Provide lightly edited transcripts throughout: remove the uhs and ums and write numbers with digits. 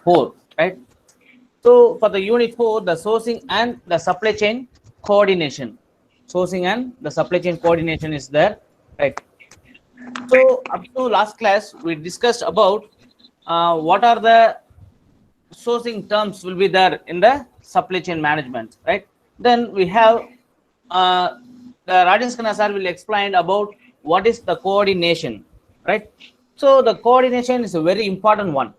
4, right? So for the unit 4, the sourcing and the supply chain coordination. Sourcing and the supply chain coordination is there, right? So up to last class, we discussed about what are the sourcing terms will be there in the supply chain management, right? Then we have uh, the Rajesh Khanna sir will explain about what is the coordination, right? So the coordination is a very important one,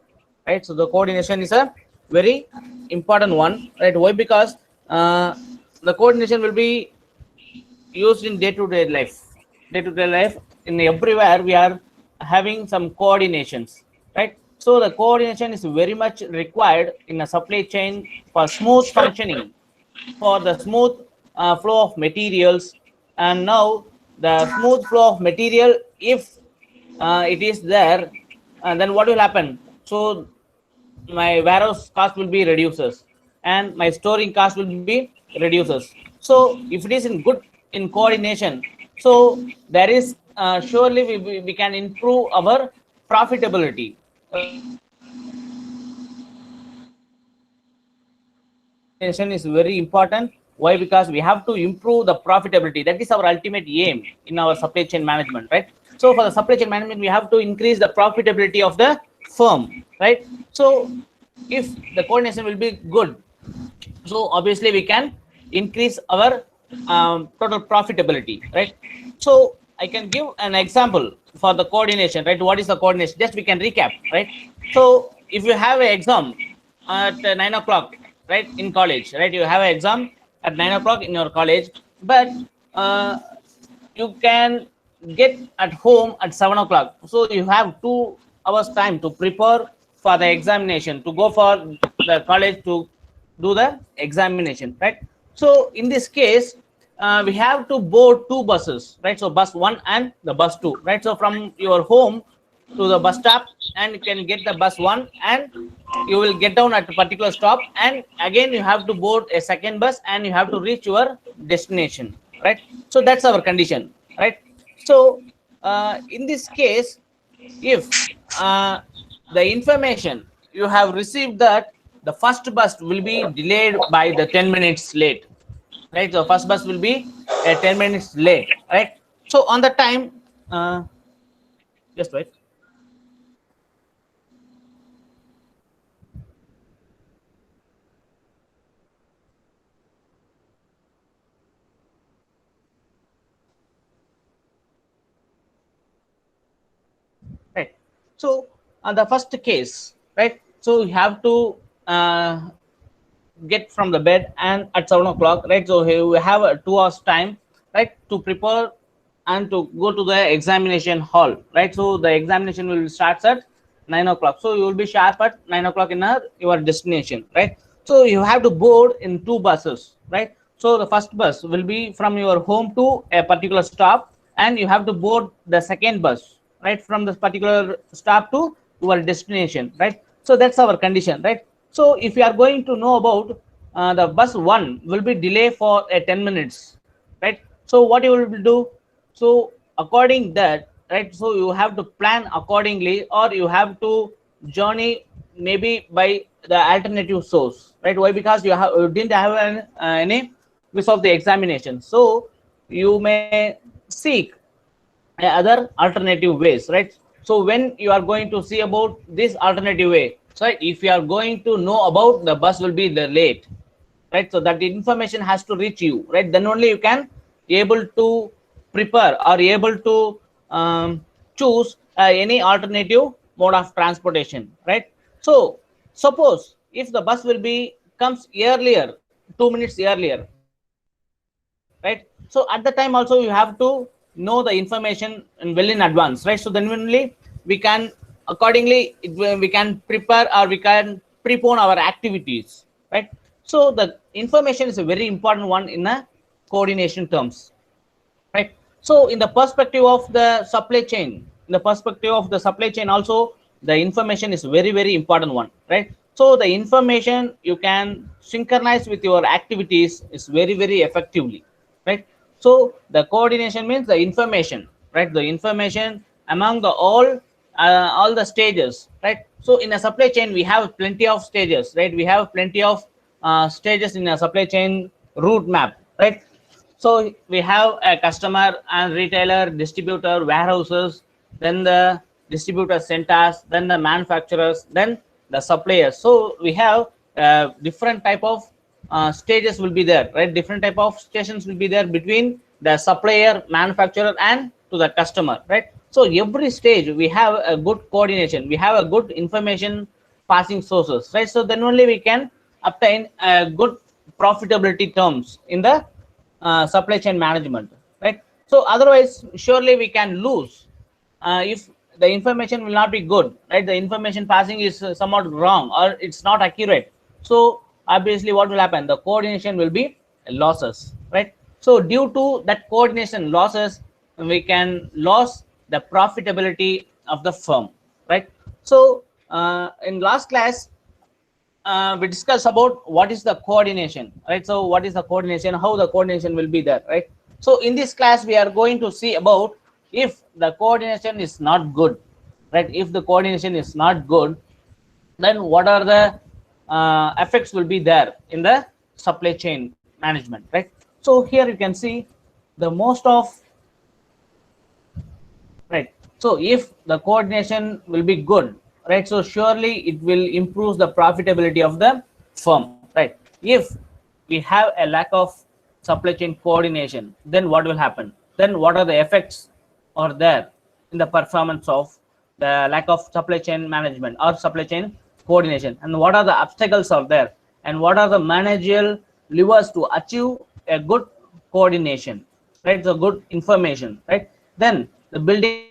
right? So the coordination is a very important one, right? Why? Because the coordination will be used in day-to-day life. Day-to-day life, in everywhere we are having some coordinations, right? So the coordination is very much required in a supply chain for smooth functioning, for the smooth flow of materials. And now the smooth flow of material, if it is there, then what will happen? So my warehouse cost will be reduces, and my storing cost will be reduces. So if it is in good in coordination, so there is surely we can improve our profitability. Coordination is very important. Why? Because we have to improve the profitability. That is our ultimate aim in our supply chain management, right? So for the supply chain management, we have to increase the profitability of the firm, right? So if the coordination will be good, so obviously we can increase our total profitability, right? So I can give an example for the coordination, right? What is the coordination? Just we can recap, right? So if you have an exam at 9 o'clock, right, in college, right, you have an exam at 9 o'clock in your college, but uh, you can get at home at 7 o'clock. So you have 2 hours time to prepare for the examination, to go for the college to do the examination, right? So in this case, we have to board 2 buses, right? So bus 1 and the bus 2, right? So from your home to the bus stop, and you can get the bus 1, and you will get down at a particular stop, and again you have to board a second bus, and you have to reach your destination, right? So that's our condition, right? So in this case, if uh, the information you have received that the first bus will be delayed by the 10 minutes late, right? So first bus will be 10 minutes late, right? So on the time, just wait. Right. So on the first case, right? So you have to get from the bed and at 7 o'clock, right? So you have a 2 hours time, right, to prepare and to go to the examination hall, right? So the examination will start at 9 o'clock. So you will be sharp at 9 o'clock in your destination, right? So you have to board in 2 buses, right? So the first bus will be from your home to a particular stop, and you have to board the second bus, right, from this particular stop to your destination, right? So that's our condition, right? So if you are going to know about the bus 1 will be delay for 10 minutes, right? So what you will do? So according that, right, so you have to plan accordingly, or you have to journey maybe by the alternative source, right? Why? Because you didn't have any quiz of the examination, so you may seek other alternative ways, right? So when you are going to see about this alternative way, so if you are going to know about the bus will be the late, right, so that the information has to reach you, right? Then only you can able to prepare or able to choose any alternative mode of transportation, right? So suppose if the bus will be comes earlier, 2 minutes earlier, right? So at the time also you have to know the information well in advance, right? So then only we can accordingly we can prepare, or we can prepone our activities, right? So the information is a very important one in a coordination terms, right? So in the perspective of the supply chain, in the perspective of the supply chain also, the information is very important one, right? So the information you can synchronize with your activities is very effectively, right? So the coordination means the information, right? The information among the all all the stages, right? So in a supply chain we have plenty of stages, right? We have plenty of stages in a supply chain route map, right? So we have a customer and retailer, distributor, warehouses, then the distributor centers, then the manufacturers, then the suppliers. So we have different type of stages will be there, right? Different type of stations will be there between the supplier, manufacturer, and to the customer, right? So every stage we have a good coordination, we have a good information passing sources, right? So then only we can obtain a good profitability terms in the supply chain management, right? So otherwise surely we can lose if the information will not be good, right? The information passing is somewhat wrong or it's not accurate. So obviously what will happen, the coordination will be losses, right? So due to that coordination losses, we can lose the profitability of the firm, right? So in last class we discuss about what is the coordination, right? So what is the coordination, how the coordination will be there, right? So in this class we are going to see about if the coordination is not good, right? If the coordination is not good, then what are the effects will be there in the supply chain management, right? So here you can see the most of, right? So if the coordination will be good, right, so surely it will improve the profitability of the firm, right? If we have a lack of supply chain coordination, then what will happen, then what are the effects are there in the performance of the lack of supply chain management or supply chain coordination, and what are the obstacles are there, and what are the managerial levers to achieve a good coordination, right? So good information, right? Then the building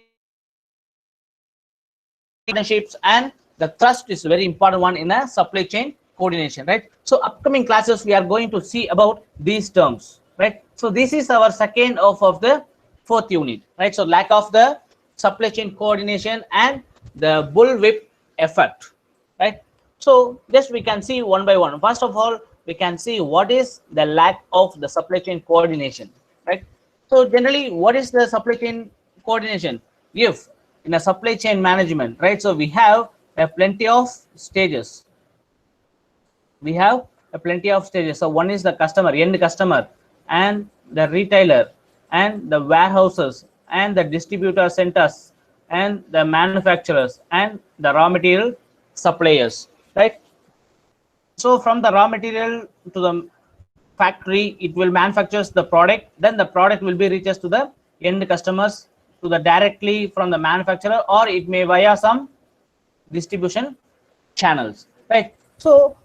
partnerships and the trust is very important one in a supply chain coordination, right? So upcoming classes we are going to see about these terms, right? So this is our second of the fourth unit, right? So lack of the supply chain coordination and the bullwhip effect, right? So just we can see one by one. First of all, we can see what is the lack of the supply chain coordination, right? So generally what is the supply chain coordination? If in a supply chain management, right, so we have a plenty of stages, we have a plenty of stages. So one is the customer, end customer, and the retailer, and the warehouses, and the distributor centers, and the manufacturers, and the raw material suppliers, right? So from the raw material to the factory, it will manufactures the product, then the product will be reaches to the end customers, to the directly from the manufacturer, or it may via some distribution channels, right? So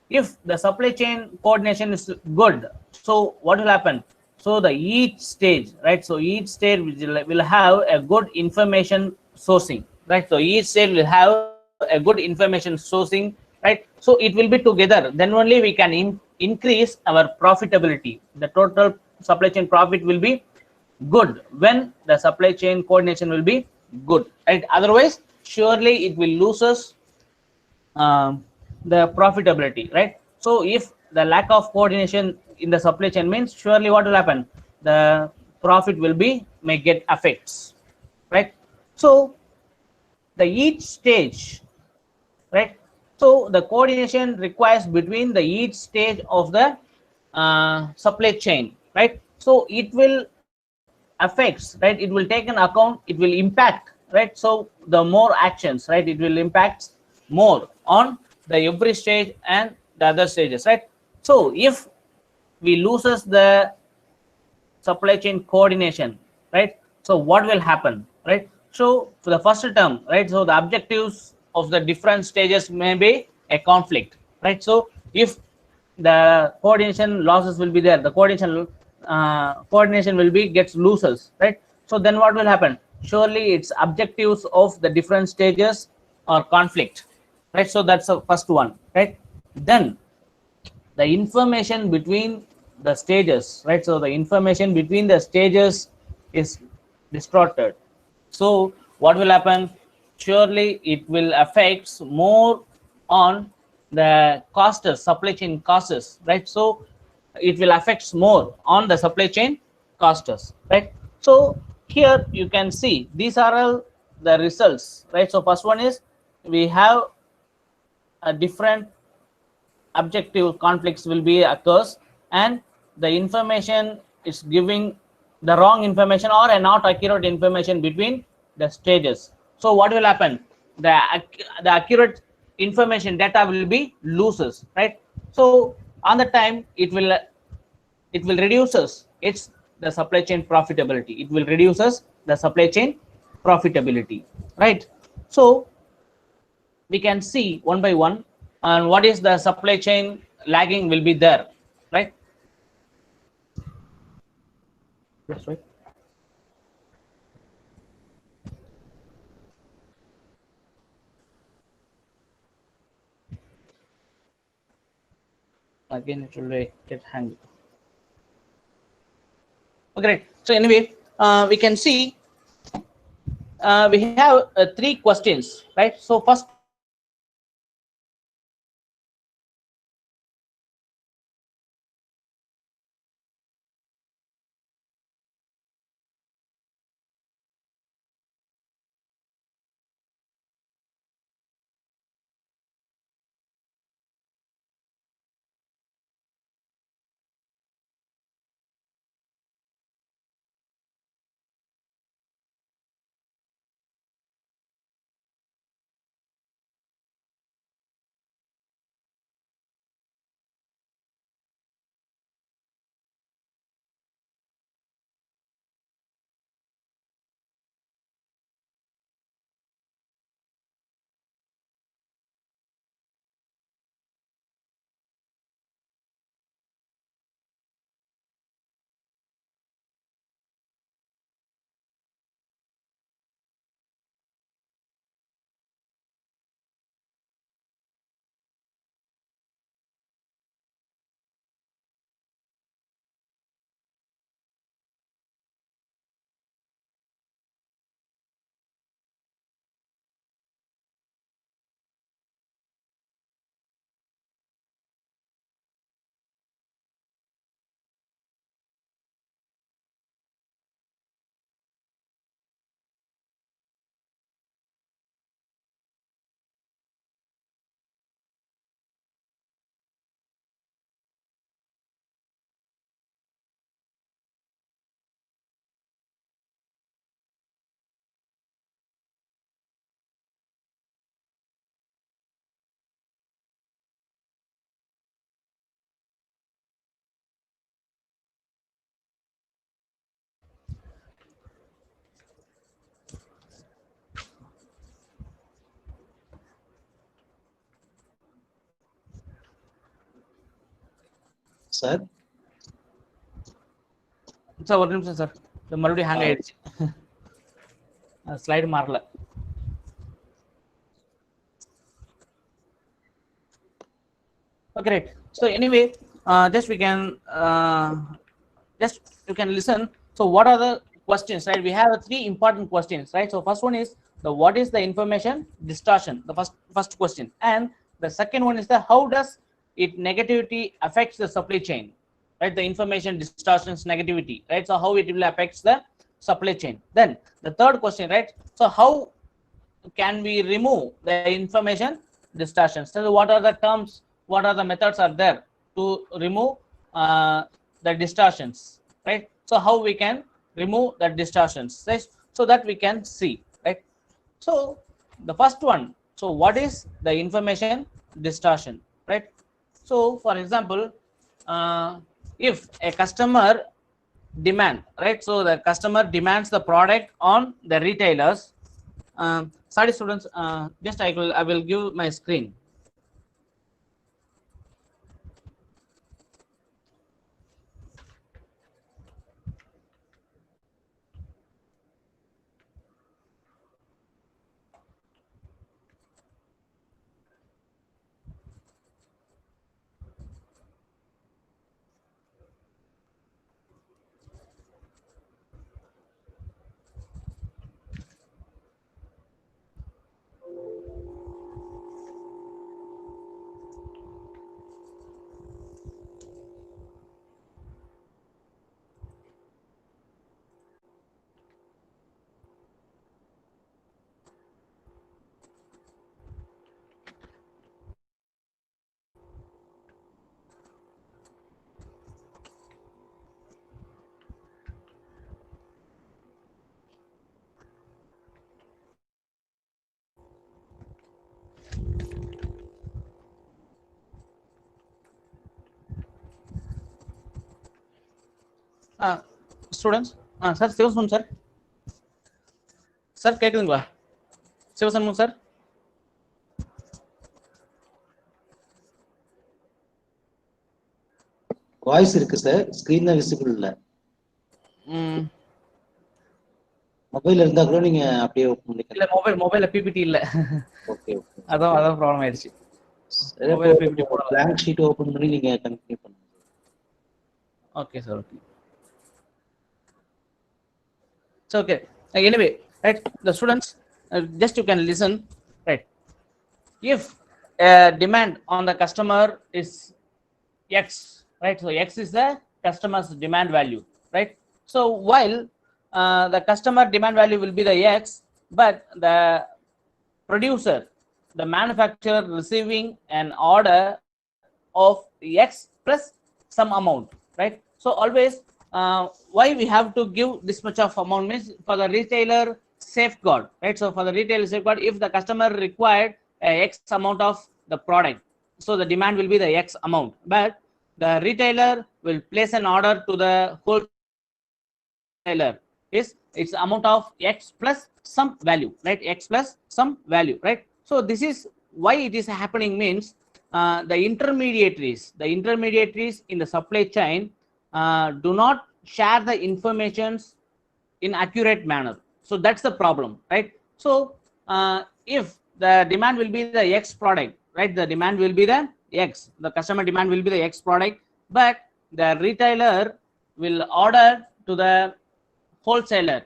if the supply chain coordination is good, so what will happen, so the each stage, right, so each stage will have a good information sourcing, right? So each stage will have a good information sourcing, right? So it will be together, then only we can increase our profitability. The total supply chain profit will be good when the supply chain coordination will be good, right? Otherwise surely it will loses the profitability, right? So if the lack of coordination in the supply chain means surely what will happen, the profit will be may get effects, right? So the each stage, right, so the coordination requires between the each stage of the supply chain, right? So it will affects, right, it will take an account, it will impact, right? So the more actions, right, it will impact more on the every stage and the other stages, right? So if we loses the supply chain coordination, right, so what will happen, right? So for the first term, right, so the objectives of the different stages may be a conflict, right? So if the coordination losses will be there, the coordination will be gets loses, right? So then what will happen, surely its objectives of the different stages are conflict, right? So that's the first one, right? Then the information between the stages, right, so the information between the stages is distorted. So what will happen, surely it will affect more on the costs, supply chain costs, right? So it will affect more on the supply chain costs, right? So here you can see these are all the results, right? So first one is we have a different objective conflicts will be occurs, and the information is giving the wrong information or a not accurate information between the stages. So what will happen? The accurate information data will be loses, right? So on the time it will reduces its the supply chain profitability. It will reduces the supply chain profitability, right? So we can see one by one and what is the supply chain lagging will be there, right? Yes, right. Again it will get hanged. Okay, great. So anyway, we can see we have three questions, right? So first question is what is the information distortion, right? So what is the information distortion? And the second question is how can we remove the information distortion, right? So the third question is what are the terms, what are the methods to remove the information distortion, right? So Sir, sir ஒரு நிமிஷம் sir, இது மறுபடியும் hang uh, ஆயிடுச்சு, slide மாறல. Okay, right. So anyway, just we can just you can listen. So what are the questions, right? We have three important questions, right? So first one is the what is the information distortion, the first question, and the second one is the how does it negativity affects the supply chain, right? The information distortions negativity, right? So how it will affects the supply chain. Then the third question, right? So how can we remove the information distortions? So what are the terms, what are the methods are there to remove the distortions, right? So how we can remove the distortions, right? So that we can see, right? So the first one, so what is the information distortion, right? So for example, if a customer demand, right? So the customer demands the product on the retailers. Sorry students, just I will give my screen. Students sir Sivasan sir sir கேட்குதுங்களா Sivashanmugam sir voice இருக்கு sir, screen தான் visible இல்ல. Mobile இருந்தா கூட நீங்க அப்படியே open பண்ணிக்கலாம். இல்ல மொபைல்ல பிபிடி இல்ல. ஓகே ஓகே, அதான் ப்ராப்ளம் ஆயிடுச்சு. மொபைல் பிபிடி போடலாம். blank sheet ஓபன் பண்ணி நீங்க கண்டினியூ பண்ணுங்க. Okay sir, okay. So okay, anyway, right, the students, just you can listen, right? If demand on the customer is X, right? So X is the customer's demand value, right? So while the customer demand value will be the X, but the producer, the manufacturer receiving an order of X plus some amount, right? So always why we have to give this much of amount means for the retailer safeguard, right? So for the retailer safeguard, if the customer required X amount of the product, so the demand will be the X amount, but the retailer will place an order to the wholesaler is its amount of X plus some value, right? X plus some value, right? So this is why it is happening means the intermediaries in the supply chain do not share the informations in accurate manner. So that's the problem, right? So if the demand will be the X product, right? The demand will be the X, the customer demand will be the X product, but the retailer will order to the wholesaler,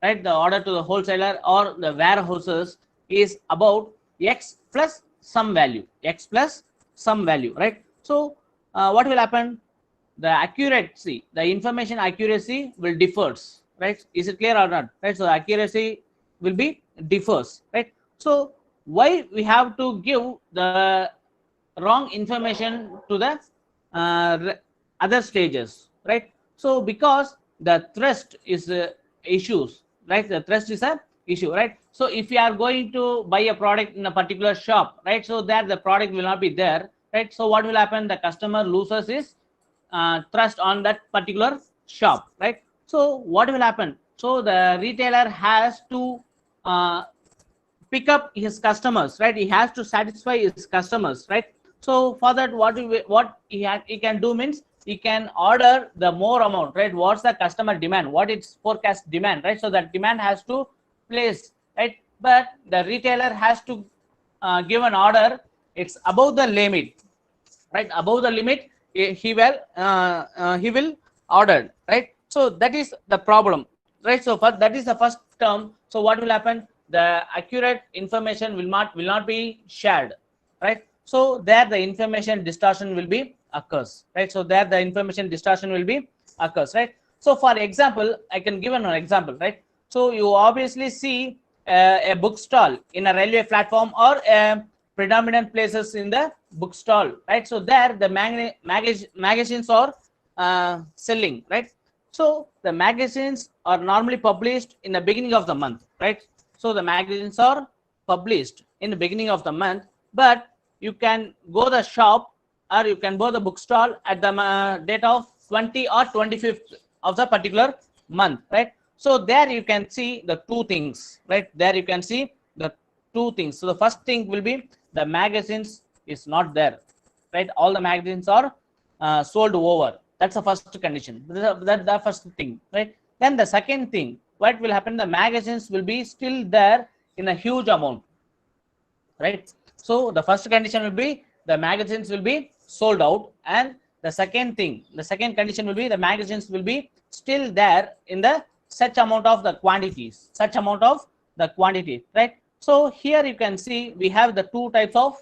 right? The order to the wholesaler or the warehouses is about X plus some value, X plus some value, right? So what will happen? The accuracy, the information accuracy will differs, right? Is it clear or not, right? So accuracy will be differs, right? So why we have to give the wrong information to the other stages, right? So because the thrust is issues, right? The thrust is a issue, right? So if you are going to buy a product in a particular shop, right? So there the product will not be there, right? So what will happen? The customer loses his trust on that particular shop, right? So what will happen? So the retailer has to pick up his customers, right? He has to satisfy his customers, right? So for that, what he can do means he can order the more amount, right? What's the customer demand, what its forecast demand, right? So that demand has to place, right? But the retailer has to give an order, it's above the limit, right? Above the limit he will order, right? So that is the problem, right? So for that is the first term. So what will happen? The accurate information will not be shared, right? So there the information distortion will be occurs, right? So there the information distortion will be occurs, right? So for example, I can give an example, right? So you obviously see a book stall in a railway platform or a predominant places in the book stall, right? So there the magazines are selling, right? So the magazines are normally published in the beginning of the month, right? So the magazines are published in the beginning of the month, but you can go the shop or you can go the bookstall at the date of 20 or 25th of the particular month, right? So there you can see the two things, right? There you can see the two things. So the first thing will be the magazines is not there, right? All the magazines are sold over. That's the first condition. That's the first thing, right? Then the second thing, what will happen? The magazines will be still there in a huge amount, right? So the first condition will be the magazines will be sold out, and the second condition will be the magazines will be still there in the such amount of the quantities, right? So here you can see we have the two types of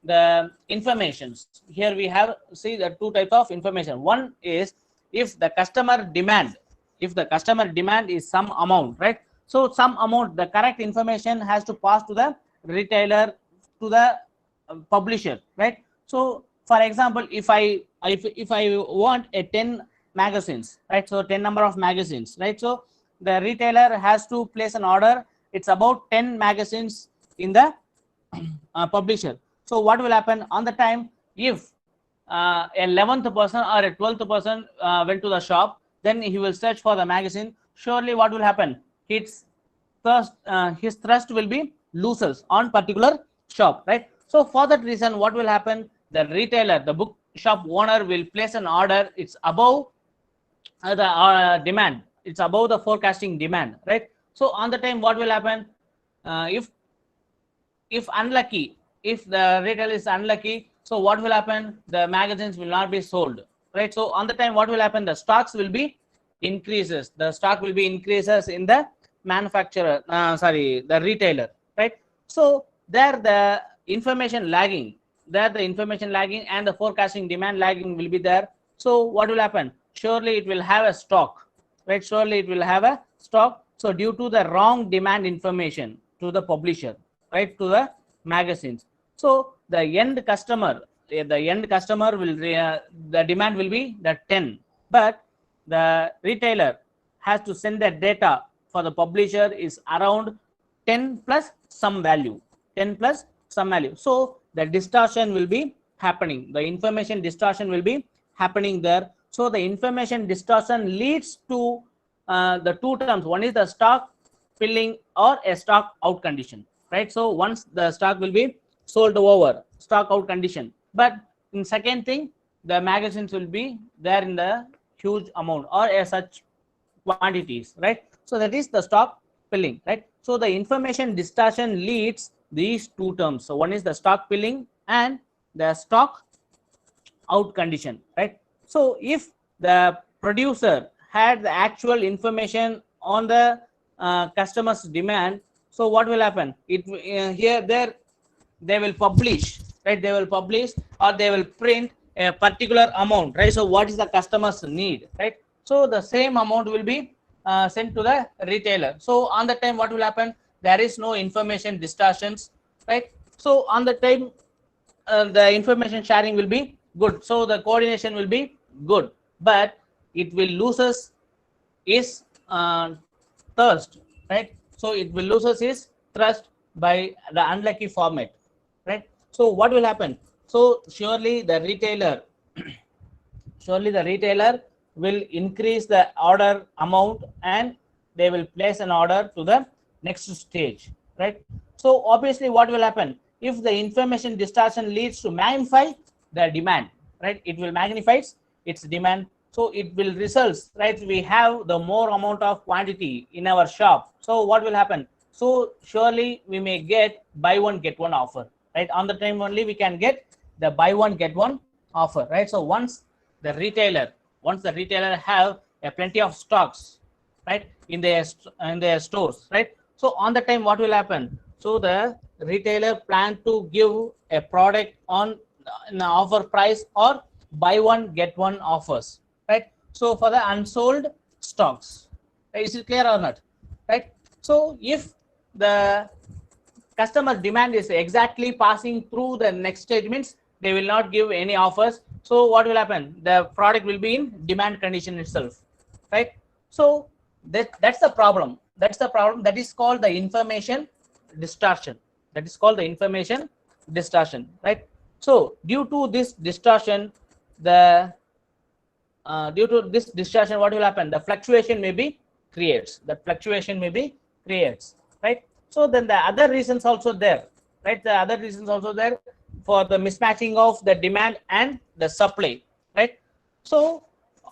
the informations. Here we have see the two types of information. One is if the customer demand is some amount, right? So some amount, the correct information has to pass to the retailer, to the publisher, right? So for example, if I want a 10 magazines, right? So 10 number of magazines, right? So the retailer has to place an order, it's about 10 magazines in the publisher. So what will happen on the time? If a 11th person or a 12th person went to the shop, then he will search for the magazine. Surely what will happen? His thrust will be losers on particular shop, right? So for that reason, what will happen? The retailer, the book shop owner will place an order. It's above the demand. It's above the forecasting demand, right? So on the time, what will happen? If unlucky, if the retail is unlucky, so what will happen? The magazines will not be sold, right? So on the time, what will happen? The stocks will be increases. The stock will be increases in the manufacturer, the retailer, right? So there the information lagging, and the forecasting demand lagging will be there. So what will happen? Surely it will have a stock, right? Surely it will have a stock. So due to the wrong demand information to the publisher, right, to the magazines, so the end customer will the demand will be the 10, but the retailer has to send that data for the publisher is around 10 plus some value, so the distortion will be happening, the information distortion will be happening there. So the information distortion leads to the two terms. One is the stock filling or a stock out condition, right? So once the stock will be sold over, stock out condition, but in second thing, the magazines will be there in the huge amount or as such quantities, right? So that is the stock filling, right? So the information distortion leads these two terms. So one is the stock filling and the stock out condition, right? So if the producer had the actual information on the customer's demand, so what will happen? It here there they will publish, right? They will publish or they will print a particular amount, right? So what is the customer's need, right? So the same amount will be sent to the retailer. So on the time, what will happen? There is no information distortions, right? So on the time, the information sharing will be good, so the coordination will be good, but it will loses is thirst, right? So it will loses his thrust by the unlucky format, right? So what will happen? So surely the retailer will increase the order amount and they will place an order to the next stage, right? So obviously what will happen? If the information distortion leads to magnify the demand, right? It will magnify its demand, so it will results, right? We have the more amount of quantity in our shop, so what will happen? So surely we may get buy one get one offer, right? On the time only we can get the buy one get one offer, right? So once the retailer have a plenty of stocks, right, in their stores, right? So on the time, what will happen? So the retailer plan to give a product on an offer price or buy one get one offers, right? So for the unsold stocks, right? Is it clear or not, right? So if the customer demand is exactly passing through the next stage, means they will not give any offers. So what will happen? The product will be in demand condition itself, right? So that's the problem. That is called the information distortion. Right? So due to this distortion, what will happen? The fluctuation may be creates. Right? So then the other reasons also there, right? The other reasons also there for the mismatching of the demand and the supply, right? So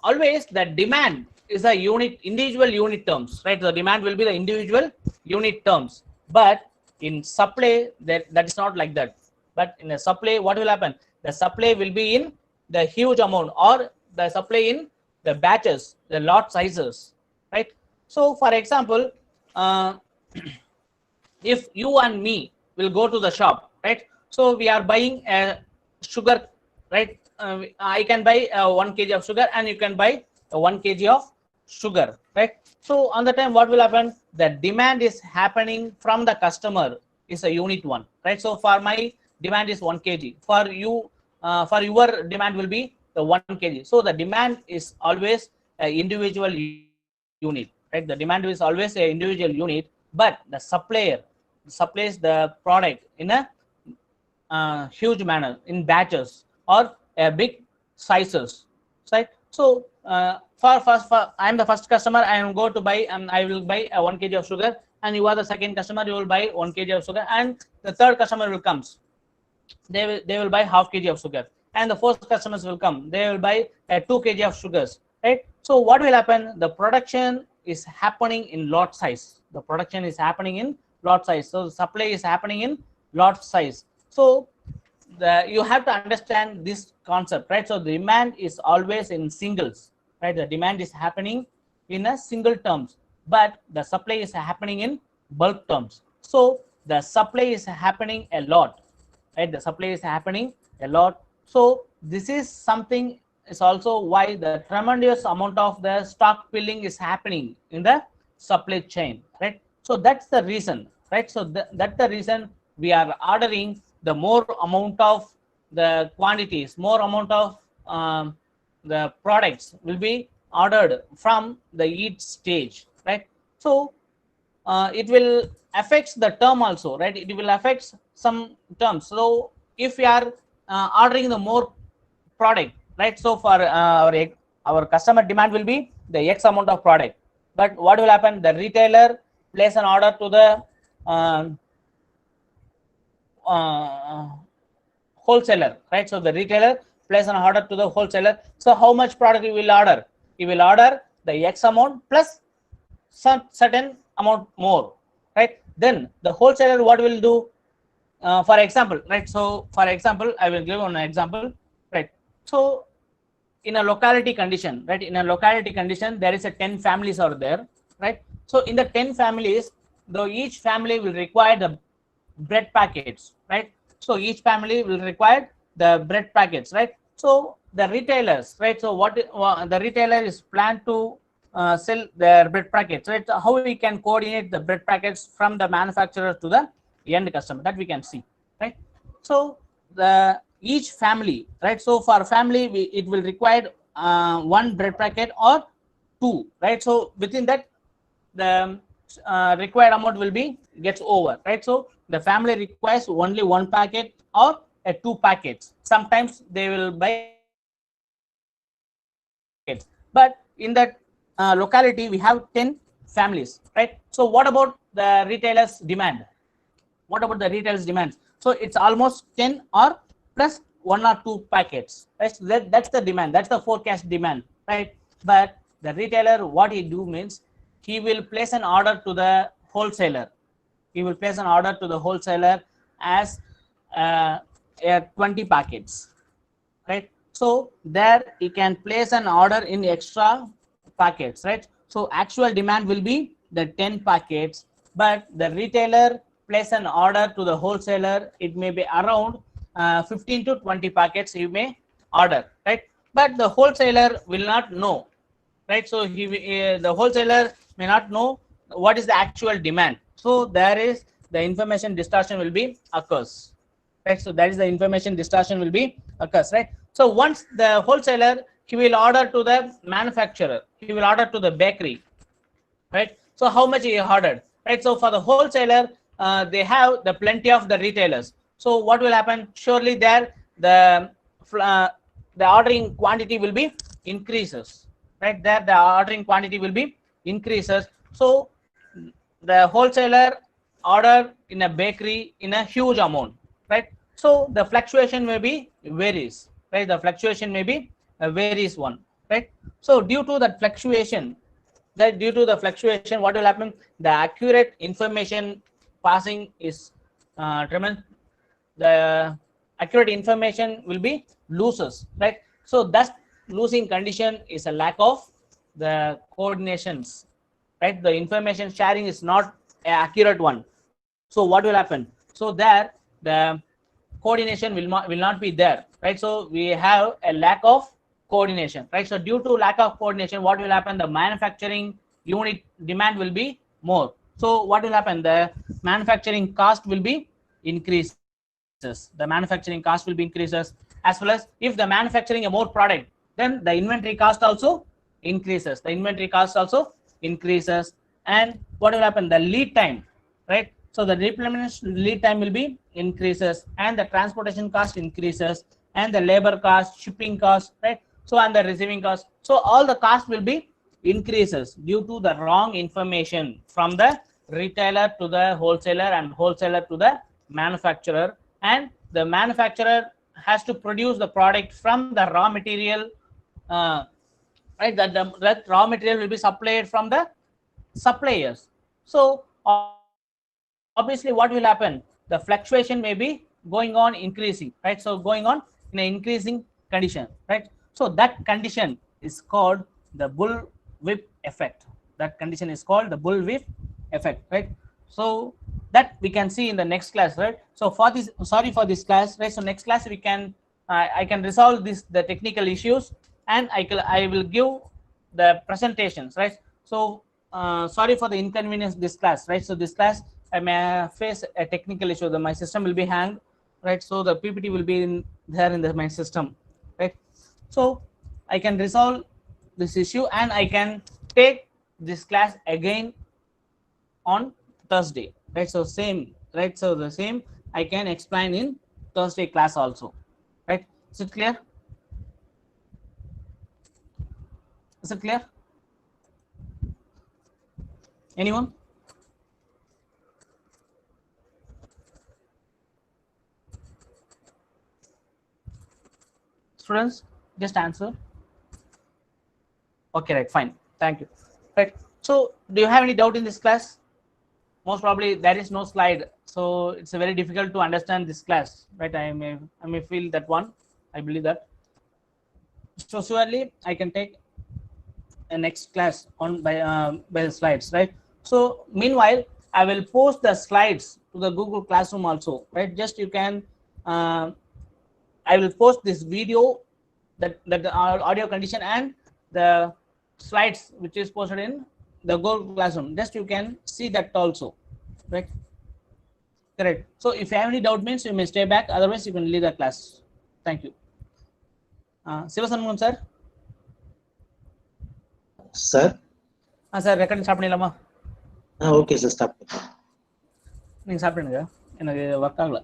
always the demand is a individual unit terms, right? The demand will be the individual unit terms, but in supply that is not like that. But in a supply, what will happen? The supply will be in the huge amount, or the supply in the batches, the lot sizes, right? So for example, if you and me will go to the shop, right? So we are buying a sugar, right? I can buy 1 kg of sugar and you can buy 1 kg of sugar, right? So on the time, what will happen? The demand is happening from the customer is a unit one, right? So for my demand is 1 kg. For you, for your demand will be the 1 kg. So the demand is always an individual unit, right? The demand is always an individual unit, but the supplier supplies the product in a huge manner, in batches or a big sizes, right? So for I am the first customer, I am go to buy, and I will buy 1 kg of sugar, and you are the second customer, you will buy 1 kg of sugar, and the third customer will comes, they will buy half kg of sugar, and the fourth customers will come, they will buy 2 kg of sugars, right? So what will happen? The production is happening in lot size. The production is happening in lot size. So the supply is happening in lot size. So you have to understand this concept, right? So the demand is always in singles, right? The demand is happening in a single terms, but the supply is happening in bulk terms. So the supply is happening a lot, right? The supply is happening a lot. So this is something, is also why the tremendous amount of the stock filling is happening in the supply chain, right? So that's the reason, right? So that's the reason we are ordering the more amount of the quantities, more amount of the products will be ordered from the each stage, right? So it will affects the term also, right? It will affect some terms. So if we are ordering the more product, right? So for our customer demand will be the X amount of product, but what will happen? The retailer place an order to the uh, wholesaler, right? So the retailer place an order to the wholesaler. So how much product he will order? He will order the X amount plus some certain amount more, right? Then the wholesaler what will do? For example, right? So for example, I will give an example, right? So in a locality condition, right? In a locality condition, there is a 10 families are there, right? So in the 10 families, though each family will require the bread packets, right? So each family will require the bread packets, right? So the retailers, right? So what the retailer is planned to sell their bread packets, right? So how we can coordinate the bread packets from the manufacturer to the end customer, that we can see, right? So the each family, right? So for family, it will require one bread packet or two, right? So within that, the required amount will be gets over, right? So the family requires only one packet or two packets. Sometimes they will buy two packets, but in that locality we have 10 families, right? So what about the retailers demand? What about the retailers demands? So it's almost 10 or plus one or two packets, right? So that's the demand, that's the forecast demand, right? But the retailer, what he do means, he will place an order to the wholesaler. He will place an order to the wholesaler as 20 packets, right? So there he can place an order in extra packets, right? So actual demand will be the 10 packets, but the retailer place an order to the wholesaler, it may be around 15 to 20 packets you may order, right? But the wholesaler will not know, right? So the wholesaler may not know what is the actual demand. So there is the information distortion will be occurs, right? So that is the information distortion will be occurs, right? So once the wholesaler, he will order to the manufacturer, he will order to the bakery, right? So how much he ordered, right? So for the wholesaler, they have the plenty of the retailers. So what will happen? Surely there uh, the ordering quantity will be increases, right? There the ordering quantity will be increases. So the wholesaler order in a bakery in a huge amount, right? So the fluctuation may be varies, right? The fluctuation may be varies one, right? So due to that fluctuation, what will happen? The accurate information passing is tremendous. The accurate information will be loses, right? So thus losing condition is a lack of the coordinations, right? The information sharing is not an accurate one. So what will happen? So there the coordination will not be there, right? So we have a lack of coordination, right? So due to lack of coordination, what will happen? The manufacturing unit demand will be more. So what will happen? The manufacturing cost will be increases. The manufacturing cost will be increases, as well as if the manufacturing a more product, then the inventory cost also increases. The inventory cost also increases. And what will happen? The lead time, right? So the replenishment lead time will be increases, and the transportation cost increases, and the labor cost, shipping cost, right? So and the receiving cost. So all the cost will be increases due to the wrong information from the retailer to the wholesaler and wholesaler to the manufacturer, and the manufacturer has to produce the product from the raw material, uh, right, that raw material will be supplied from the suppliers. So obviously what will happen, the fluctuation may be going on increasing, right? So going on in an increasing condition, right? So that condition is called the bullwhip effect. That condition is called the bullwhip effect, right? So that we can see in the next class, right? So for this, sorry for this class, right? So next class we can I can resolve this the technical issues, and I will give the presentations, right? So sorry for the inconvenience this class, right? So this class I may face a technical issue, that my system will be hanged, right? So the PPT will be in there in my system, right? So I can resolve this issue and I can take this class again on Thursday, right? So same, right? So the same I can explain in Thursday class also, right? Is it clear? Is it clear? Anyone? Students, just answer. Okay, right, fine. Thank you. Right. So, do you have any doubt in this class? Most probably there is no slide, so it's very difficult to understand this class, right? I may feel that one. I believe that. So surely I can take a next class on by the slides, right? So meanwhile, I will post the slides to the Google Classroom also, right? Just you can. I will post this video, that the audio condition and the slides which is posted in the Google Classroom. Just you can see that also, right? Correct. So if you have any doubt means you may stay back, otherwise you can leave the class. Thank you. Sivasanmon sir. Sir. Sir, recording stop பண்ணிடலாமா? Okay sir, stop. நீங்க சாப்பிடுங்க, எனக்கு work ஆகல.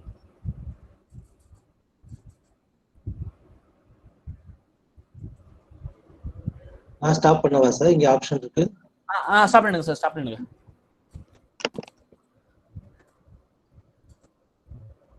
Stop பண்ணவா sir? இங்க option இருக்கு. Stop பண்ணுங்க sir, stop பண்ணுங்க.